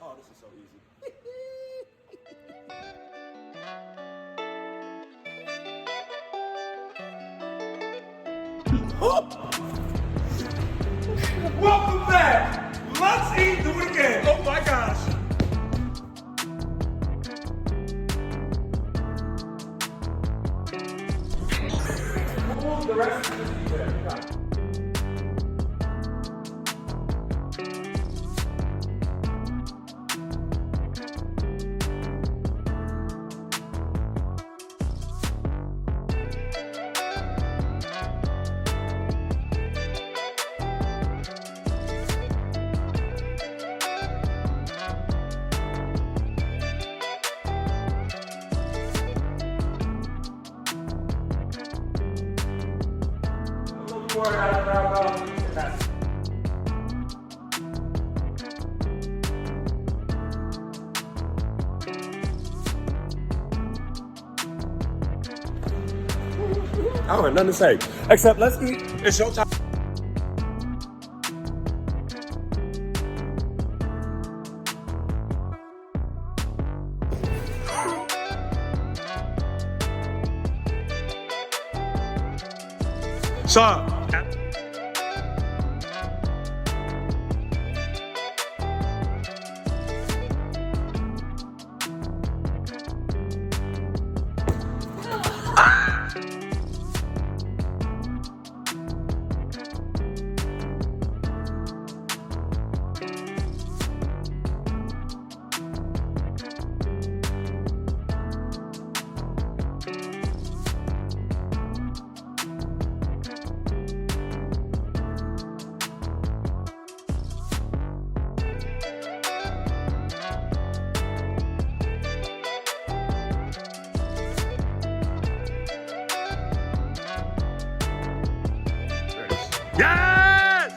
Oh, this is so easy. Welcome back. Let's eat, do it again. Oh my gosh. The rest of the I don't have nothing to say. Except let's eat. It's your time. Sean. Yes!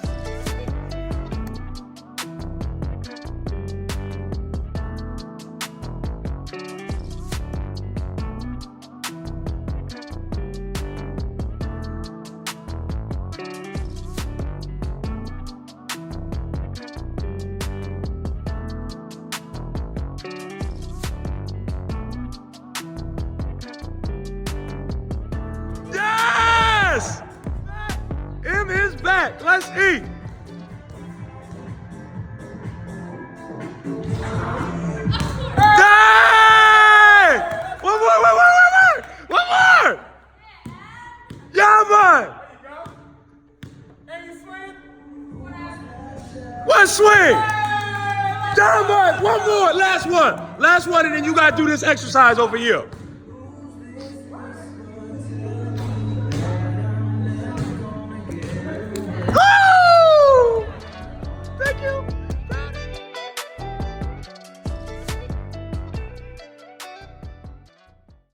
Yes! M is back. Let's eat. Dang! One more! Yeah, man! One swing! Damn, man! One more! Last one, and then you gotta do this exercise over here.